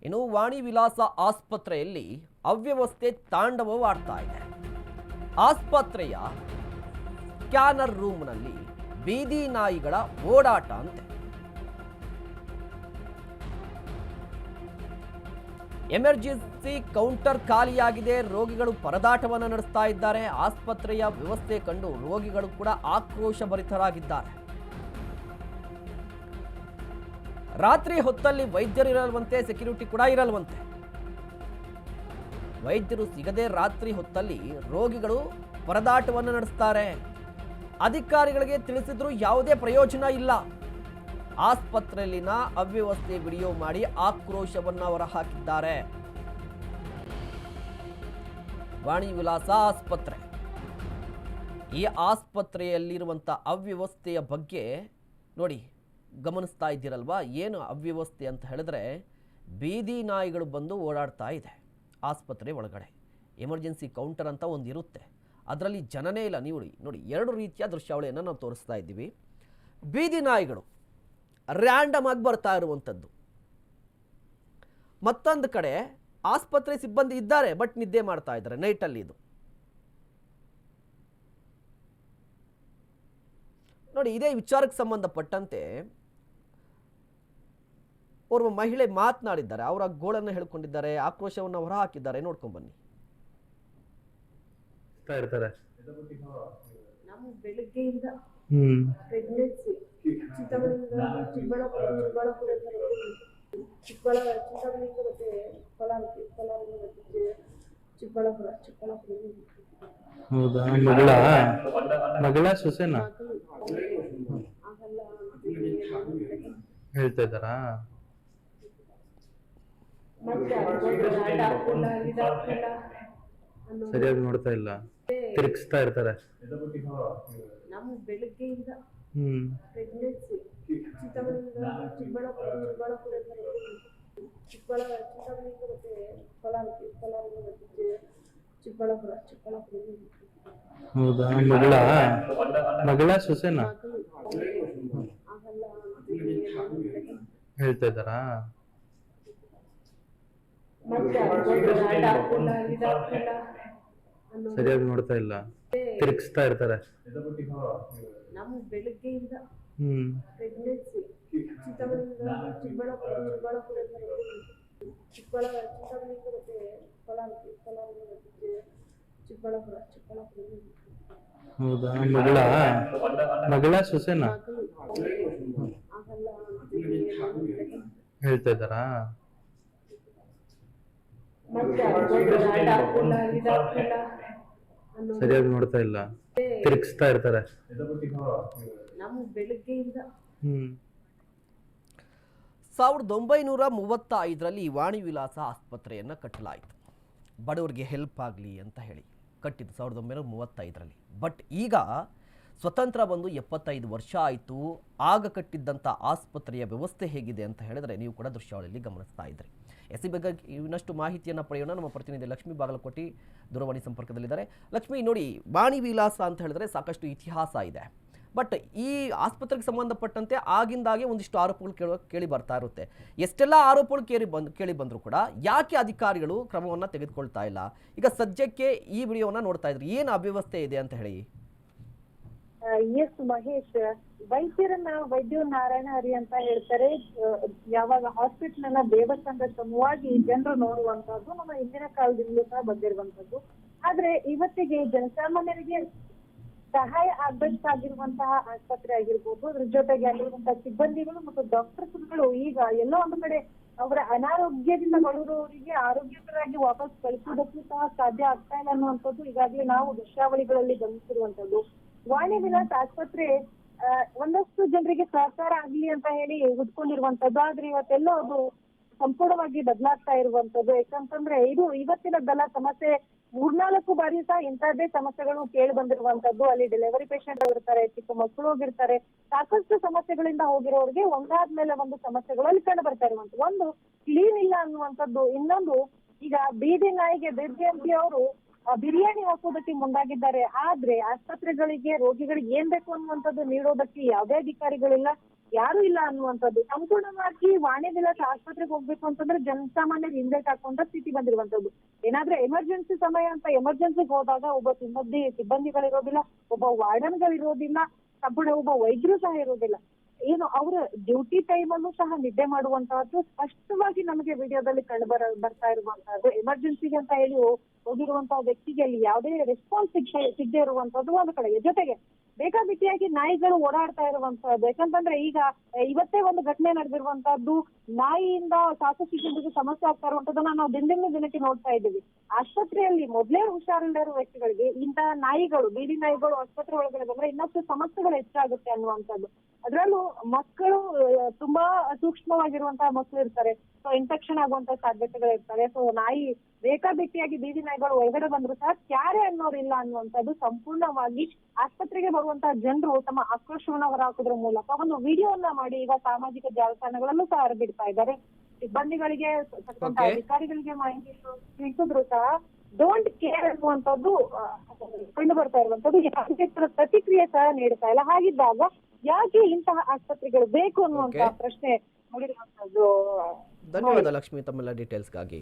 ಇನ್ನು ವಾಣಿ ವಿಲಾಸ ಆಸ್ಪತ್ರೆಯಲ್ಲಿ ಅವ್ಯವಸ್ಥೆ ತಾಂಡವವಾಡ್ತಾ ಇದೆ. ಆಸ್ಪತ್ರೆಯ ಸ್ಕ್ಯಾನರ್ ರೂಮ್ನಲ್ಲಿ ಬೀದಿ ನಾಯಿಗಳ ಓಡಾಟ ಅಂತೆ. ಎಮರ್ಜೆನ್ಸಿ ಕೌಂಟರ್ ಖಾಲಿಯಾಗಿದೆ, ರೋಗಿಗಳು ಪರದಾಟವನ್ನು ನಡೆಸ್ತಾ ಇದ್ದಾರೆ. ಆಸ್ಪತ್ರೆಯ ವ್ಯವಸ್ಥೆ ಕಂಡು ರೋಗಿಗಳು ಕೂಡ ಆಕ್ರೋಶ ಭರಿತರಾಗಿದ್ದಾರೆ. ರಾತ್ರಿ ಹೊತ್ತಲ್ಲಿ ವೈದ್ಯರು ಇರಲ್ವಂತೆ, ಸೆಕ್ಯೂರಿಟಿ ಕೂಡ ಇರಲ್ವಂತೆ. ವೈದ್ಯರು ಸಿಗದೆ ರಾತ್ರಿ ಹೊತ್ತಲ್ಲಿ ರೋಗಿಗಳು ಪರದಾಟವನ್ನು ನಡೆಸ್ತಾರೆ. ಅಧಿಕಾರಿಗಳಿಗೆ ತಿಳಿಸಿದ್ರು ಯಾವುದೇ ಪ್ರಯೋಜನ ಇಲ್ಲ. ಆಸ್ಪತ್ರೆಯಲ್ಲಿನ ಅವ್ಯವಸ್ಥೆ ವಿಡಿಯೋ ಮಾಡಿ ಆಕ್ರೋಶವನ್ನು ಹೊರಹಾಕಿದ್ದಾರೆ. ವಾಣಿ ವಿಲಾಸ ಆಸ್ಪತ್ರೆ, ಈ ಆಸ್ಪತ್ರೆಯಲ್ಲಿರುವಂಥ ಅವ್ಯವಸ್ಥೆಯ ಬಗ್ಗೆ ನೋಡಿ, ಗಮನಿಸ್ತಾ ಇದ್ದೀರಲ್ವಾ? ಏನು ಅವ್ಯವಸ್ಥೆ ಅಂತ ಹೇಳಿದ್ರೆ, ಬೀದಿ ನಾಯಿಗಳು ಬಂದು ಓಡಾಡ್ತಾ ಇದೆ ಆಸ್ಪತ್ರೆ ಒಳಗಡೆ. ಎಮರ್ಜೆನ್ಸಿ ಕೌಂಟರ್ ಅಂತ ಒಂದು ಇರುತ್ತೆ, ಅದರಲ್ಲಿ ಜನನೇ ಇಲ್ಲ. ನೀವು ನೋಡಿ, ಎರಡು ರೀತಿಯ ದೃಶ್ಯಾವಳಿಯನ್ನು ನಾವು ತೋರಿಸ್ತಾ ಇದ್ದೀವಿ. ಬೀದಿ ನಾಯಿಗಳು ರ್ಯಾಂಡಮ್ ಆಗಿ ಬರ್ತಾ ಇರುವಂಥದ್ದು. ಮತ್ತೊಂದು ಕಡೆ ಆಸ್ಪತ್ರೆ ಸಿಬ್ಬಂದಿ ಇದ್ದಾರೆ, ಬಟ್ ನಿದ್ದೆ ಮಾಡ್ತಾ ಇದ್ದಾರೆ ನೈಟಲ್ಲಿ. ಇದು ನೋಡಿ, ಇದೇ ವಿಚಾರಕ್ಕೆ ಸಂಬಂಧಪಟ್ಟಂತೆ ಓರ್ವ ಮಹಿಳೆ ಮಾತನಾಡಿದ್ದಾರೆ. ಅವರ ಗೋಳನ್ನು ಹೇಳ್ಕೊಂಡಿದ್ದಾರೆ, ಆಕ್ರೋಶವನ್ನು ಹೊರಹಾಕಿದ್ದಾರೆ. ನೋಡ್ಕೊಂಡ್ ಬನ್ನಿ. ಬೆಳಗ್ಗೆಯಿಂದ ಪ್ರೆಗ್ನೆನ್ಸಿ ಚಿಕ್ಕಬಳ್ಳಾಪುರ ಮತ್ತೆ ಚಿಕ್ಕಬಳ್ಳಾಪುರ. ಹೌದಾ? ಮಗಳ ಸೊಸೆನಾ ಹೇಳ್ತಾ ಇದ್ದಾರಾ? ಸರಿಯಾಗಿ ನೋಡ್ತಾ ಇಲ್ಲ, ತಿರುಗಿಸ್ತಾ ಇರ್ತಾರೆ. ನಮ್ಮ ಬೆಳಗ್ಗೆಯಿಂದ ಪ್ರೆಗ್ನೆನ್ಸಿ ಚಿಕ್ಕಬಳ್ಳಾಪುರ ಮತ್ತೆ ಹೌದಾ? ಮಗಳ ಸೊಸೆನಾ ಹೇಳ್ತಾ ಇದ್ದಾರಾ? ಸರಿಯಾಗಿ ನೋಡ್ತಾ ಇಲ್ಲ, ತಿರುಗಿಸ್ತಾ ಇರ್ತಾರೆ. ನಮ್ಮ ಬೆಳಗ್ಗೆಯಿಂದ ಪ್ರೆಗ್ನೆನ್ಸಿ ಚಿಕ್ಕಬಳ್ಳಾಪುರ ಹೌದಾ? ಮಗಳ ಸೊಸೆನಾ ಹೇಳ್ತಾ ಇದ್ದಾರಾ? ಸರಿಯಾಗಿ ನೋಡ್ತಾ ಇಲ್ಲ, ತಿರುಗಿಸ್ತಾ ಇರ್ತಾರೆ. ನಮ್ಮ ಬೆಳಗ್ಗೆಯಿಂದ 1935ರಲ್ಲಿ ವಾಣಿ ವಿಲಾಸ ಆಸ್ಪತ್ರೆಯನ್ನು ಕಟ್ಟಲಾಯಿತು. ಬಡವರಿಗೆ ಹೆಲ್ಪ್ ಆಗಲಿ ಅಂತ ಹೇಳಿ ಕಟ್ಟಿದ್ದು 1935ರಲ್ಲಿ. ಬಟ್ ಈಗ ಸ್ವತಂತ್ರ ಬಂದು 75 ವರ್ಷ ಆಯಿತು. ಆಗ ಕಟ್ಟಿದ್ದಂಥ ಆಸ್ಪತ್ರೆಯ ವ್ಯವಸ್ಥೆ ಹೇಗಿದೆ ಅಂತ ಹೇಳಿದ್ರೆ ನೀವು ಕೂಡ ದೃಶ್ಯಾವಳಿಯಲ್ಲಿ ಗಮನಿಸ್ತಾ ಇದ್ರಿ. ಎಸಿ ಬಗ್ಗೆ ಇನ್ನಷ್ಟು ಮಾಹಿತಿಯನ್ನು ಪಡೆಯೋಣ. ನಮ್ಮ ಪ್ರತಿನಿಧಿ ಲಕ್ಷ್ಮೀ ಬಾಗಲಕೋಟೆ ದೂರವಾಣಿ ಸಂಪರ್ಕದಲ್ಲಿದ್ದಾರೆ. ಲಕ್ಷ್ಮಿ, ನೋಡಿ, ವಾಣಿ ವಿಲಾಸ ಅಂತ ಹೇಳಿದ್ರೆ ಸಾಕಷ್ಟು ಇತಿಹಾಸ ಇದೆ. ಬಟ್ ಈ ಆಸ್ಪತ್ರೆಗೆ ಸಂಬಂಧಪಟ್ಟಂತೆ ಆಗಿಂದಾಗೆ ಒಂದಿಷ್ಟು ಆರೋಪಗಳು ಕೇಳಿ ಬರ್ತಾ ಇರುತ್ತೆ. ಎಷ್ಟೆಲ್ಲ ಆರೋಪಗಳು ಕೇಳಿ ಬಂದರೂ ಕೂಡ ಯಾಕೆ ಅಧಿಕಾರಿಗಳು ಕ್ರಮವನ್ನು ತೆಗೆದುಕೊಳ್ತಾ ಇಲ್ಲ? ಈಗ ಸದ್ಯಕ್ಕೆ ಈ ವಿಡಿಯೋವನ್ನು ನೋಡ್ತಾ ಇದ್ರಿ, ಏನು ಅವ್ಯವಸ್ಥೆ ಇದೆ ಅಂತ ಹೇಳಿ. ಎಸ್ ಮಹೇಶ್, ವೈದ್ಯರು ನಾರಾಯಣ ಹರಿ ಅಂತ ಹೇಳ್ತಾರೆ. ಯಾವಾಗ ಹಾಸ್ಪಿಟಲ್ ಅನ್ನ ದೇವಸ್ಥಾನದ ಸಮವಾಗಿ ಜನರು ನೋಡುವಂತದ್ದು ನಮ್ಮ ಹಿಂದಿನ ಕಾಲದಿಂದಲೂ ಸಹ ಬಂದಿರುವಂತದ್ದು. ಆದ್ರೆ ಇವತ್ತಿಗೆ ಜನಸಾಮಾನ್ಯರಿಗೆ ಸಹಾಯ ಆಗ್ಬೇಕಾಗಿರುವಂತಹ ಆಸ್ಪತ್ರೆ ಆಗಿರ್ಬೋದು, ಅದ್ರ ಜೊತೆಗೆ ಅಲ್ಲಿರುವಂತಹ ಸಿಬ್ಬಂದಿಗಳು ಮತ್ತು ಡಾಕ್ಟರ್ಸ್ಗಳು ಈಗ ಎಲ್ಲೋ ಒಂದು ಕಡೆ ಅವರ ಅನಾರೋಗ್ಯದಿಂದ ಬಳಲುವವರಿಗೆ ಆರೋಗ್ಯಕರಾಗಿ ವಾಪಸ್ ಕಳಿಸುವುದಕ್ಕೂ ಸಹ ಸಾಧ್ಯ ಆಗ್ತಾ ಇಲ್ಲ ಅನ್ನುವಂಥದ್ದು ಈಗಾಗಲೇ ನಾವು ದೃಶ್ಯಾವಳಿಗಳಲ್ಲಿ ಗಮನಿಸಿರುವಂತದ್ದು. ವಾಣಿ ವಿಲಾಸ್ ಆಸ್ಪತ್ರೆ ಒಂದಷ್ಟು ಜನರಿಗೆ ಸಹಕಾರ ಆಗ್ಲಿ ಅಂತ ಹೇಳಿ ಹುಡ್ಕೊಂಡಿರುವಂತದ್ದು. ಆದ್ರೆ ಇವತ್ತೆಲ್ಲೋ ಅದು ಸಂಪೂರ್ಣವಾಗಿ ಬದಲಾಗ್ತಾ ಇರುವಂತದ್ದು. ಯಾಕಂತಂದ್ರೆ ಇದು ಇವತ್ತಿನದ್ದಲ್ಲ, ಸಮಸ್ಯೆ 3-4 ಬಾರಿ ಸಹ ಇಂತಹದ್ದೇ ಸಮಸ್ಯೆಗಳು ಕೇಳಿ ಬಂದಿರುವಂತದ್ದು. ಅಲ್ಲಿ ಡೆಲಿವರಿ ಪೇಷಂಟ್ ಆಗಿರ್ತಾರೆ, ಚಿಕ್ಕ ಮಕ್ಕಳು ಹೋಗಿರ್ತಾರೆ, ಸಾಕಷ್ಟು ಸಮಸ್ಯೆಗಳಿಂದ ಹೋಗಿರೋರಿಗೆ ಒಂದಾದ್ಮೇಲೆ ಒಂದು ಸಮಸ್ಯೆಗಳು ಅಲ್ಲಿ ಕಂಡು ಬರ್ತಾ ಇರುವಂತದ್ದು. ಒಂದು ಕ್ಲೀನ್ ಇಲ್ಲ ಅನ್ನುವಂಥದ್ದು, ಇನ್ನೊಂದು ಈಗ ಬೀದಿ ನಾಯಿಗೆ ಬಿಬಿಎಂಪಿ ಅವರು ಬಿರಿಯಾನಿ ಹಾಕೋದಕ್ಕೆ ಮುಂದಾಗಿದ್ದಾರೆ. ಆದ್ರೆ ಆಸ್ಪತ್ರೆಗಳಿಗೆ ರೋಗಿಗಳಿಗೆ ಏನ್ ಬೇಕು ಅನ್ನುವಂಥದ್ದು ನೀಡೋದಕ್ಕೆ ಯಾವುದೇ ಅಧಿಕಾರಿಗಳಿಲ್ಲ. ಯಾರು ಇಲ್ಲ ಅನ್ನುವಂಥದ್ದು. ಸಂಪೂರ್ಣವಾಗಿ ವಾಣಿ ವಿಲಾಸ ಆಸ್ಪತ್ರೆಗೆ ಹೋಗ್ಬೇಕು ಅಂತಂದ್ರೆ ಜನಸಾಮಾನ್ಯರು ಹಿಂದೆಟ್ ಹಾಕೊಂಡ ಸ್ಥಿತಿ ಬಂದಿರುವಂತದ್ದು. ಏನಾದ್ರೂ ಎಮರ್ಜೆನ್ಸಿ ಸಮಯ ಅಂತ ಎಮರ್ಜೆನ್ಸಿಗೆ ಹೋದಾಗ ಒಬ್ಬ ಸಿಬ್ಬಂದಿಗಳಿರೋದಿಲ್ಲ, ಒಬ್ಬ ವಾರ್ಡನ್ಗಳಿರೋದಿಲ್ಲ, ಸಂಪೂರ್ಣ ಒಬ್ಬ ವೈದ್ಯರು ಸಹ ಇರೋದಿಲ್ಲ. ಏನು ಅವರ ಡ್ಯೂಟಿ ಟೈಮ್ ಅಲ್ಲೂ ಸಹ ನಿದ್ದೆ ಮಾಡುವಂತಹದ್ದು ಸ್ಪಷ್ಟವಾಗಿ ನಮಗೆ ವಿಡಿಯೋದಲ್ಲಿ ಕಂಡು ಬರ್ತಾ ಇರುವಂತಹದ್ದು. ಎಮರ್ಜೆನ್ಸಿಗೆ ಅಂತ ಹೇಳಿ ಹೋಗಿರುವಂತಹ ವ್ಯಕ್ತಿಗೆ ಅಲ್ಲಿ ಯಾವುದೇ ರೆಸ್ಪಾನ್ಸ್ ಸಿಗದೆ ಇರುವಂತದ್ದು ಒಂದು ಕಡೆಗೆ. ಜೊತೆಗೆ ಬೇಕಾಬಿಟ್ಟಿಯಾಗಿ ನಾಯಿಗಳು ಓಡಾಡ್ತಾ ಇರುವಂತಹದ್ದು. ಯಾಕಂತಂದ್ರೆ ಈಗ ಇವತ್ತೇ ಒಂದು ಘಟನೆ ನಡೆದಿರುವಂತಹದ್ದು, ನಾಯಿಯಿಂದ ಸಾಕಷ್ಟು ಸಮಸ್ಯೆ ಆಗ್ತಾ ಇರುವಂತದ್ದನ್ನ ನಾವು ದಿನಕ್ಕೆ ನೋಡ್ತಾ ಇದ್ದೀವಿ. ಆಸ್ಪತ್ರೆಯಲ್ಲಿ ಮೊದಲೇ ಹುಷಾರಿಲ್ಲದೆ ಇರುವ ವ್ಯಕ್ತಿಗಳಿಗೆ ಇಂತಹ ನಾಯಿಗಳು, ಬೀದಿ ನಾಯಿಗಳು ಆಸ್ಪತ್ರೆ ಒಳಗಡೆ ಬಂದ್ರೆ ಇನ್ನಷ್ಟು ಸಮಸ್ಯೆಗಳು ಹೆಚ್ಚಾಗುತ್ತೆ ಅನ್ನುವಂಥದ್ದು. ಅದರಲ್ಲೂ ಮಕ್ಕಳು ತುಂಬಾ ಸೂಕ್ಷ್ಮವಾಗಿರುವಂತಹ ಮಕ್ಕಳು ಇರ್ತಾರೆ, ಸೊ ಇನ್ಫೆಕ್ಷನ್ ಆಗುವಂತಹ ಸಾಧ್ಯತೆಗಳು ಇರ್ತವೆ. ಸೊ ನಾಯಿ ಬೇಕಾಬಿಟ್ಟಿಯಾಗಿ ಬೀದಿ ನಾಯಿಗಳು ಒಳಗಡೆ ಬಂದ್ರು ಸಹ ಕ್ಯಾರೆ ಅನ್ನೋರಿಲ್ಲ ಅನ್ನುವಂಥದ್ದು. ಸಂಪೂರ್ಣವಾಗಿ ಆಸ್ಪತ್ರೆಗೆ ಬರುವಂತಹ ಜನರು ತಮ್ಮ ಆಕ್ರೋಶವನ್ನ ಹೊರಹಾಕೋದ್ರ ಮೂಲಕ ಒಂದು ವಿಡಿಯೋವನ್ನ ಮಾಡಿ ಈಗ ಸಾಮಾಜಿಕ ಜಾಲತಾಣಗಳಲ್ಲೂ ಸಹ ಹರಬಿಡ್ತಾ ಇದ್ದಾರೆ. ಸಿಬ್ಬಂದಿಗಳಿಗೆ ಅಧಿಕಾರಿಗಳಿಗೆ ಮಾಹಿತಿ ತಿಳಿಸಿದ್ರು ಸಹ ಡೋಂಟ್ ಕೇರ್ ಅನ್ನುವಂಥದ್ದು ಕಂಡು ಬರ್ತಾ ಇರುವಂತದ್ದು. ಯಾವುದೇ ಪ್ರತಿಕ್ರಿಯೆ ಸಹ ನೀಡ್ತಾ ಇಲ್ಲ. ಹಾಗಿದ್ದಾಗ ಯಾಕೆ ಇಂತಹ ಆಸ್ಪತ್ರೆಗಳು ಬೇಕು ಅನ್ನುವಂತಹ ಪ್ರಶ್ನೆ ಮೂಡಿರುವಂತದ್ದು. ಧನ್ಯವಾದ ಲಕ್ಷ್ಮಿ ತಮ್ಮೆಲ್ಲ ಡೀಟೇಲ್ಸ್ಗಾಗಿ.